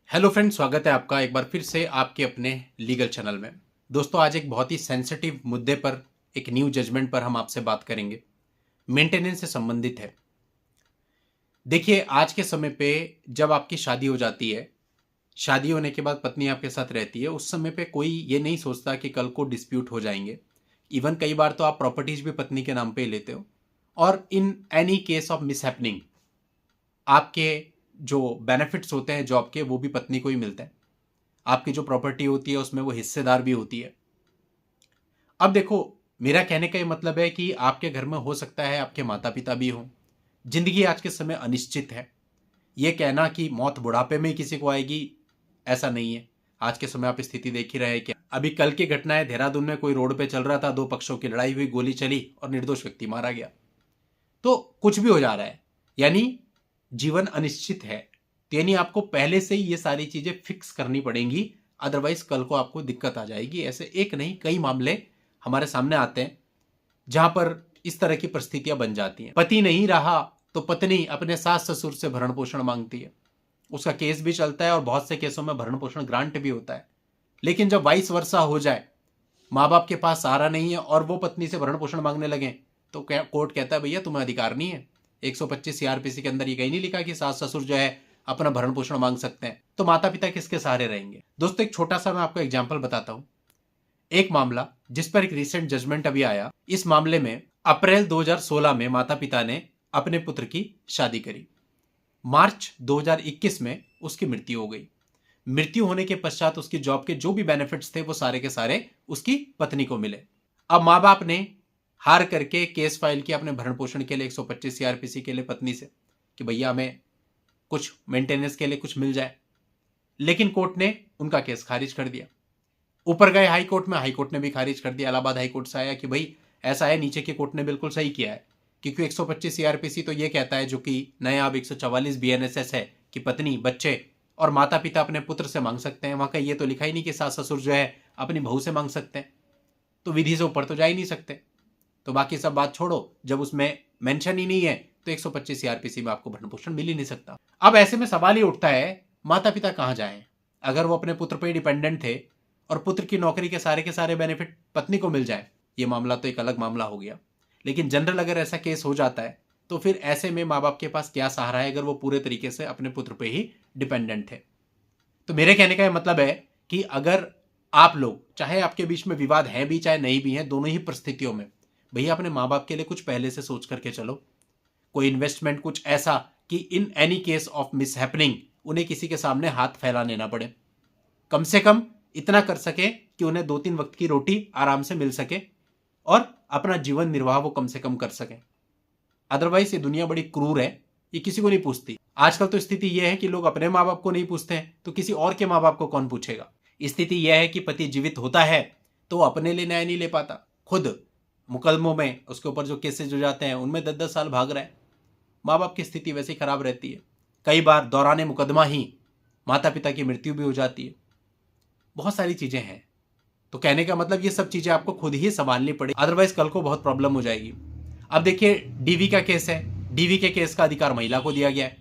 Hello friends, स्वागत है आपका एक बार फिर से आपके अपने लीगल चैनल में। दोस्तों, आज एक बहुत ही सेंसिटिव मुद्दे पर, एक न्यू जजमेंट पर हम आपसे बात करेंगे। मेंटेनेंस से संबंधित है। देखिए, आज के समय पे जब आपकी शादी हो जाती है, शादी होने के बाद पत्नी आपके साथ रहती है, उस समय पे कोई ये नहीं सोचता कि कल को डिस्प्यूट हो जाएंगे। इवन कई बार तो आप प्रॉपर्टीज भी पत्नी के नाम पे ही लेते हो, और in any case of mishappening आपके जो बेनिफिट्स होते हैं जॉब के, वो भी पत्नी को ही मिलते हैं। आपकी जो प्रॉपर्टी होती है उसमें वो हिस्सेदार भी होती है। अब देखो, मेरा कहने का ये मतलब है कि आपके घर में हो सकता है आपके माता पिता भी हों। जिंदगी आज के समय अनिश्चित है। ये कहना कि मौत बुढ़ापे में ही किसी को आएगी, ऐसा नहीं है। आज के समय आप स्थिति देख ही रहे हैं कि अभी कल की घटना है, देहरादून में कोई रोड पे चल रहा था, दो पक्षों की लड़ाई हुई, गोली चली और निर्दोष व्यक्ति मारा गया। तो कुछ भी हो जा रहा है, यानी जीवन अनिश्चित है। तो यानी आपको पहले से ही ये सारी चीजें फिक्स करनी पड़ेंगी, अदरवाइज कल को आपको दिक्कत आ जाएगी। ऐसे एक नहीं, कई मामले हमारे सामने आते हैं जहां पर इस तरह की परिस्थितियां बन जाती हैं। पति नहीं रहा तो पत्नी अपने सास ससुर से भरण पोषण मांगती है। उसका केस भी चलता है और बहुत से केसों में भरण पोषण ग्रांट भी होता है। लेकिन जब वाइस वर्सा हो जाए, माँ बाप के पास सहारा नहीं है और वो पत्नी से भरण पोषण मांगने लगे, तो कोर्ट कहता है भैया तुम्हें अधिकार नहीं है। 125 सीआरपीसी के अंदर ये कहीं नहीं लिखा कि सास ससुर जो है अपना भरण पोषण मांग सकते हैं। तो माता पिता किसके सहारे रहेंगे? दोस्तों, एक छोटा सा मैं आपको एग्जाम्पल बताता हूं। एक मामला जिस पर एक रिसेंट जजमेंट अभी आया। इस मामले में अप्रैल 2016 में माता पिता ने अपने पुत्र की शादी करी। मार्च 2021 में उसकी मृत्यु हो गई। मृत्यु होने के पश्चात उसकी जॉब के जो भी बेनिफिट्स थे वो सारे के सारे उसकी पत्नी को मिले। अब माँ बाप ने हार करके केस फाइल किया अपने भरण पोषण के लिए 125 सीआरपीसी के लिए पत्नी से कि भैया हमें कुछ मेंटेनेंस के लिए कुछ मिल जाए। लेकिन कोर्ट ने उनका केस खारिज कर दिया। ऊपर गए हाई कोर्ट में, हाई कोर्ट ने भी खारिज कर दिया। इलाहाबाद हाई कोर्ट से आया कि भाई ऐसा है, नीचे की कोर्ट ने बिल्कुल सही किया है, क्योंकि 125 सीआरपीसी तो ये कहता है, जो कि नया अब 144 बीएनएसएस है, कि पत्नी, बच्चे और माता पिता अपने पुत्र से मांग सकते हैं। वहां का ये तो लिखा ही नहीं कि सास ससुर जो है अपनी बहू से मांग सकते हैं। तो विधि से ऊपर तो जा ही नहीं सकते। तो बाकी सब बात छोड़ो, जब उसमें मेंशन ही नहीं है तो 125 सीआरपीसी में आपको भरण पोषण मिल ही नहीं सकता। अब ऐसे में सवाल ही उठता है, माता पिता कहां जाएं? अगर वो अपने पुत्र पर डिपेंडेंट थे और पुत्र की नौकरी के सारे बेनिफिट पत्नी को मिल जाए, ये मामला तो एक अलग मामला हो गया। लेकिन जनरल अगर ऐसा केस हो जाता है तो फिर ऐसे में माँ बाप के पास क्या सहारा है, अगर वो पूरे तरीके से अपने पुत्र पे ही डिपेंडेंट थे? तो मेरे कहने का यह मतलब है कि अगर आप लोग, चाहे आपके बीच में विवाद है भी चाहे नहीं भी है, दोनों ही परिस्थितियों में भैया अपने माँ बाप के लिए कुछ पहले से सोच करके चलो। कोई इन्वेस्टमेंट कुछ ऐसा कि in any case of mishappening उन्हें किसी के सामने हाथ फैलाने ना पड़े। कम से कम इतना कर सके कि उन्हें 2-3 वक्त की रोटी आराम से मिल सके और अपना जीवन निर्वाह वो कम से कम कर सके। अदरवाइज ये दुनिया बड़ी क्रूर है, ये किसी को नहीं पूछती। आजकल तो स्थिति यह है कि लोग अपने माँ बाप को नहीं पूछते हैं तो किसी और के माँ बाप को कौन पूछेगा। स्थिति यह है कि पति जीवित होता है तो अपने लिए न्याय नहीं ले पाता, खुद मुकदमों में उसके ऊपर जो केसेज हो जाते हैं उनमें 10-10 साल भाग रहा है। माँ बाप की स्थिति वैसे ही खराब रहती है। कई बार दौरान मुकदमा ही माता पिता की मृत्यु भी हो जाती है। बहुत सारी चीजें हैं। तो कहने का मतलब ये सब चीजें आपको खुद ही संभालनी पड़े, अदरवाइज कल को बहुत प्रॉब्लम हो जाएगी। अब देखिए, डीवी का केस है। डीवी के केस का अधिकार महिला को दिया गया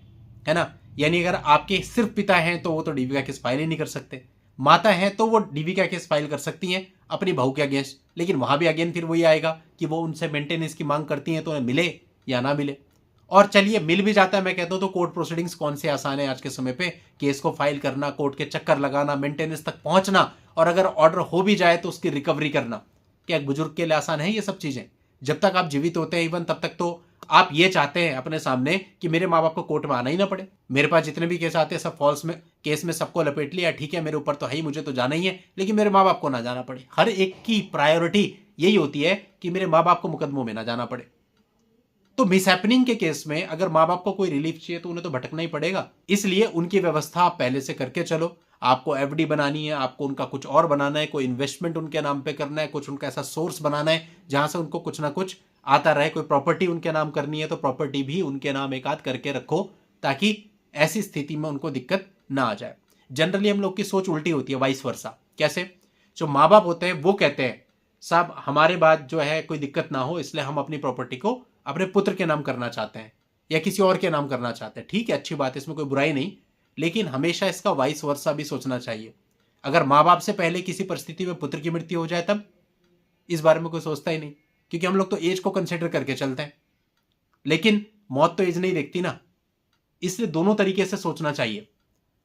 है ना। यानी अगर आपके सिर्फ पिता हैं तो वो तो डीवी का केस फाइल ही नहीं कर सकते। माता है तो वो डीवी का केस फाइल कर सकती हैं अपनी बहू के अगेंस्ट। लेकिन वहां भी अगेन फिर वही आएगा कि वो उनसे मेंटेनेंस की मांग करती हैं तो उन्हें मिले या ना मिले। और चलिए मिल भी जाता है, मैं कहता हूं तो कोर्ट प्रोसीडिंग्स कौन से आसान है आज के समय पे। केस को फाइल करना, कोर्ट के चक्कर लगाना, मेंटेनेंस तक पहुंचना, और अगर ऑर्डर हो भी जाए तो उसकी रिकवरी करना, क्या एक बुजुर्ग के लिए आसान है ये सब चीजें? जब तक आप जीवित होते हैं इवन, तब तक तो आप ये चाहते हैं अपने सामने कि मेरे माँ बाप को कोर्ट में आना ही ना पड़े। मेरे पास जितने भी केस आते हैं सब फॉल्स में केस में सबको लपेट लिया, ठीक है मेरे ऊपर तो है ही, मुझे तो जाना ही है, लेकिन मेरे माँ बाप को ना जाना पड़े। हर एक की प्रायोरिटी यही होती है कि मेरे माँ बाप को मुकदमों में ना जाना पड़े। तो मिसहैपनिंग के केस में अगर माँ बाप को कोई रिलीफ चाहिए तो उन्हें तो भटकना ही पड़ेगा। इसलिए उनकी व्यवस्था आप पहले से करके चलो। आपको एफडी बनानी है, आपको उनका कुछ और बनाना है, कोई इन्वेस्टमेंट उनके नाम पे करना है, कुछ उनका ऐसा सोर्स बनाना है जहां से उनको कुछ ना कुछ आता रहे। कोई प्रॉपर्टी उनके नाम करनी है तो प्रॉपर्टी भी उनके नाम एक आध करके रखो, ताकि ऐसी स्थिति में उनको दिक्कत ना आ जाए। जनरली हम लोग की सोच उल्टी होती है, वाइस वर्सा। कैसे? जो माँ बाप होते हैं वो कहते हैं साहब हमारे बाद जो है कोई दिक्कत ना हो, इसलिए हम अपनी प्रॉपर्टी को अपने पुत्र के नाम करना चाहते हैं या किसी और के नाम करना चाहते हैं। ठीक है, अच्छी बात है, इसमें कोई बुराई नहीं। लेकिन हमेशा इसका वाइस वर्सा भी सोचना चाहिए। अगर माँ बाप से पहले किसी परिस्थिति में पुत्र की मृत्यु हो जाए तब इस बारे में कोई सोचता ही नहीं, क्योंकि हम लोग तो एज को कंसिडर करके चलते हैं, लेकिन मौत तो एज नहीं देखती ना। इसलिए दोनों तरीके से सोचना चाहिए।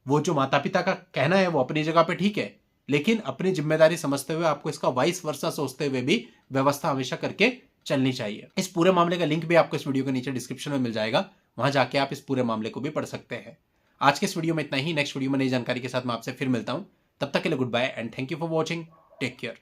वो जो माता पिता का कहना है वो अपनी जगह पे ठीक है, लेकिन अपनी जिम्मेदारी समझते हुए आपको इसका वाइस वर्सा सोचते हुए भी व्यवस्था हमेशा करके चलनी चाहिए। इस पूरे मामले का लिंक भी आपको इस वीडियो के नीचे डिस्क्रिप्शन में मिल जाएगा, वहां जाके आप इस पूरे मामले को भी पढ़ सकते हैं। आज के इस वीडियो में इतना ही। नेक्स्ट वीडियो में नई जानकारी के साथ मैं आपसे फिर मिलता हूं। तब तक के लिए goodbye and thank you for watching. Take care.